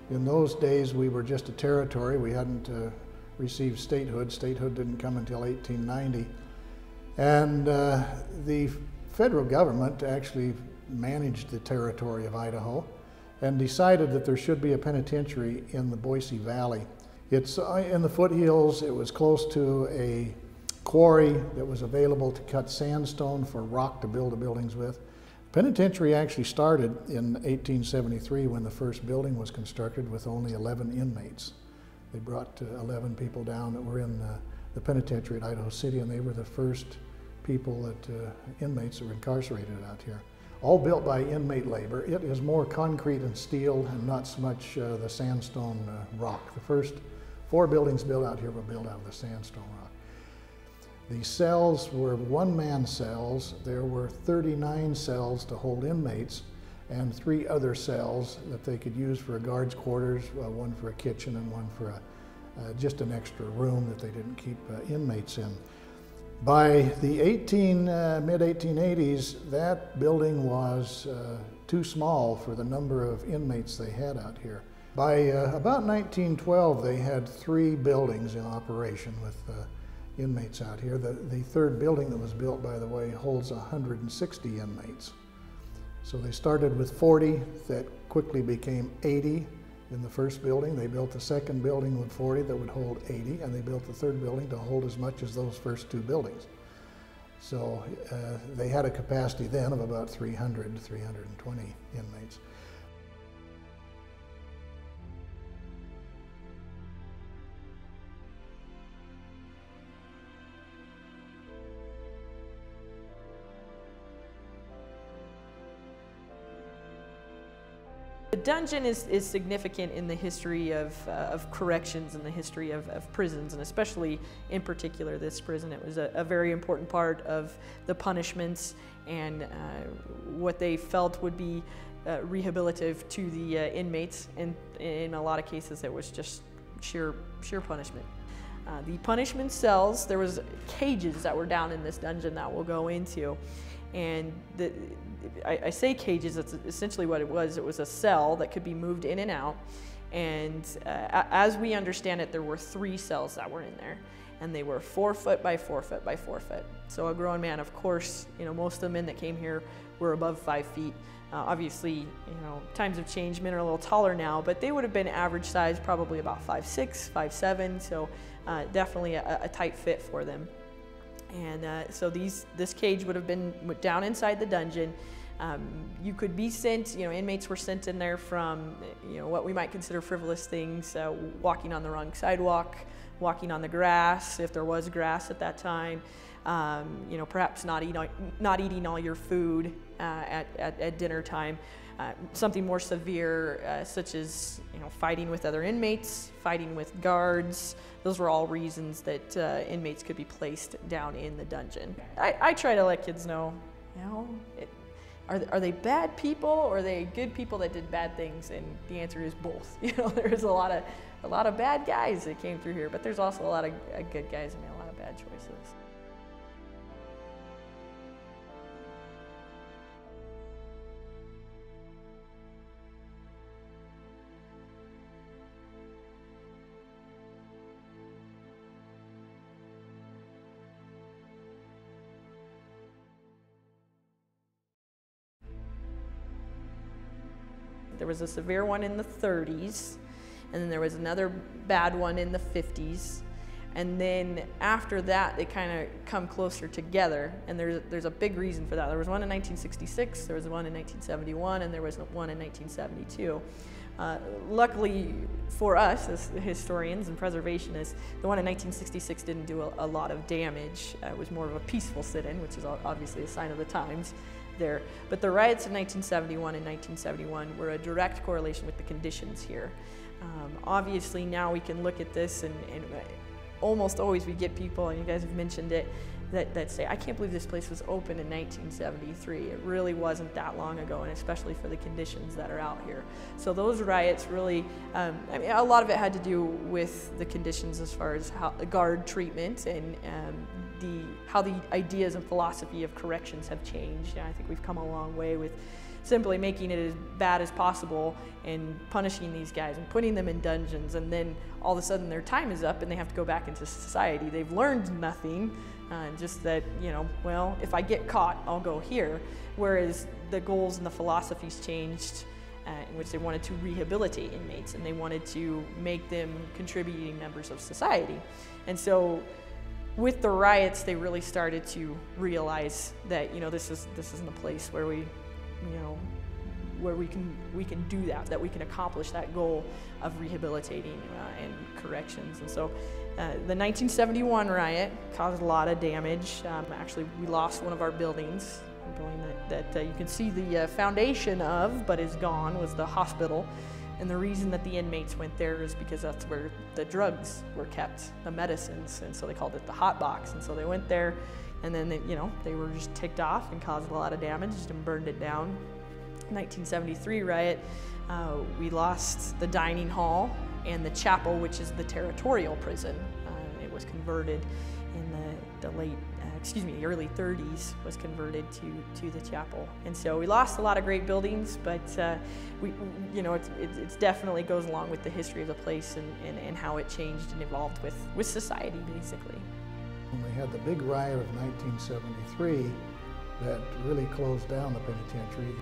In those days, we were just a territory. We hadn't received statehood. Statehood didn't come until 1890. And the federal government actually managed the territory of Idaho and decided that there should be a penitentiary in the Boise Valley. It's in the foothills. It was close to a quarry that was available to cut sandstone for rock to build the buildings with. Penitentiary actually started in 1873 when the first building was constructed with only 11 inmates. They brought 11 people down that were in the penitentiary at Idaho City, and they were the first people inmates that were incarcerated out here. All built by inmate labor. It is more concrete and steel and not so much the sandstone rock. The first 4 buildings built out here were built out of the sandstone rock. The cells were one-man cells. There were 39 cells to hold inmates and 3 other cells that they could use for a guard's quarters, one for a kitchen and one for just an extra room that they didn't keep inmates in. By the mid-1880s, that building was too small for the number of inmates they had out here. By about 1912, they had 3 buildings in operation with inmates out here. The 3rd building that was built, by the way, holds 160 inmates. So they started with 40, that quickly became 80 in the first building. They built the 2nd building with 40 that would hold 80, and they built the 3rd building to hold as much as those first 2 buildings. So they had a capacity then of about 300 to 320 inmates. The dungeon is significant in the history of corrections and the history of prisons, and especially in particular this prison. It was a very important part of the punishments and what they felt would be rehabilitative to the inmates, and in a lot of cases it was just sheer punishment. The punishment cells, there was cages that were down in this dungeon that we'll go into, and I say cages, that's essentially what it was. It was a cell that could be moved in and out, and as we understand it, there were 3 cells that were in there, and they were 4 foot by 4 foot by 4 foot. So a grown man, of course, most of the men that came here were above 5 feet. Obviously, times have changed, men are a little taller now, but they would have been average size, probably about 5'6", 5'7", so definitely a tight fit for them. And so this cage would have been down inside the dungeon. You could be sent, inmates were sent in there from, what we might consider frivolous things, walking on the wrong sidewalk, walking on the grass, if there was grass at that time, perhaps not eating all your food at dinner time. Something more severe, such as fighting with other inmates, fighting with guards. Those were all reasons that inmates could be placed down in the dungeon. I try to let kids know, are they bad people or are they good people that did bad things? And the answer is both. There's a lot of bad guys that came through here, but there's also a lot of good guys that made a lot of bad choices. There was a severe one in the 30s, and then there was another bad one in the 50s. And then after that, they kind of come closer together, and there's a big reason for that. There was one in 1966, there was one in 1971, and there was one in 1972. Luckily for us as historians and preservationists, the one in 1966 didn't do a lot of damage. It was more of a peaceful sit-in, which is obviously a sign of the times there. But the riots in 1971 and 1971 were a direct correlation with the conditions here. Obviously now we can look at this and almost always we get people, and you guys have mentioned it, that say, I can't believe this place was open in 1973. It really wasn't that long ago, and especially for the conditions that are out here. So those riots really, a lot of it had to do with the conditions as far as how the guard treatment and how the ideas and philosophy of corrections have changed. I think we've come a long way with simply making it as bad as possible and punishing these guys and putting them in dungeons, and then all of a sudden their time is up and they have to go back into society. They've learned nothing, just that, you know, well, if I get caught, I'll go here. Whereas the goals and the philosophies changed, in which they wanted to rehabilitate inmates and they wanted to make them contributing members of society. And so with the riots, they really started to realize that, you know, this isn't a place where we, you know, where we can do that we can accomplish that goal of rehabilitating and corrections. And so the 1971 riot caused a lot of damage. Actually, we lost one of our buildings. A building that you can see the foundation of, but is gone, was the hospital. And the reason that the inmates went there is because that's where the drugs were kept, the medicines, and so they called it the hot box. And so they went there, and then they were just ticked off and caused a lot of damage and burned it down. 1973 riot, we lost the dining hall and the chapel, which is the territorial prison. It was converted in the early 30s, was converted to the chapel. And so we lost a lot of great buildings, but it definitely goes along with the history of the place and how it changed and evolved with society, basically. When we had the big riot of 1973 that really closed down the penitentiary.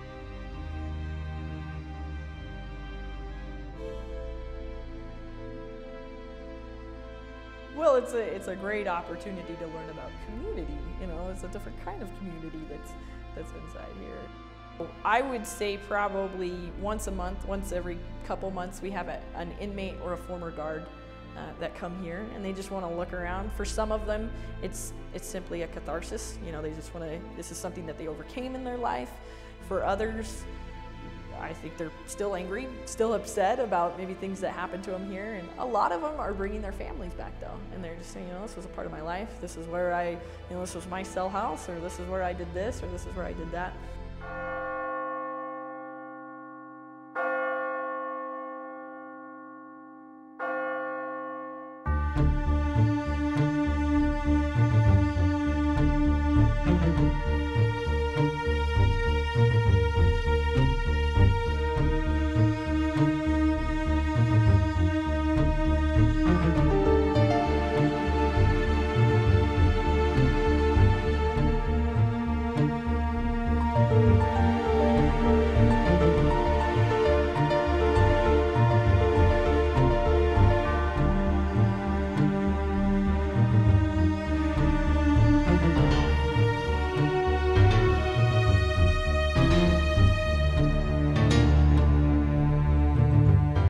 Well, it's a great opportunity to learn about community. You know, it's a different kind of community that's inside here. I would say probably once a month, once every couple months, we have an inmate or a former guard that come here, and they just want to look around. For some of them, it's simply a catharsis. You know, they just want to. This is something that they overcame in their life. For others, I think they're still angry, still upset about maybe things that happened to them here, and a lot of them are bringing their families back though, and they're just saying, you know, this was a part of my life, this is where this was my cell house, or this is where I did this, or this is where I did that.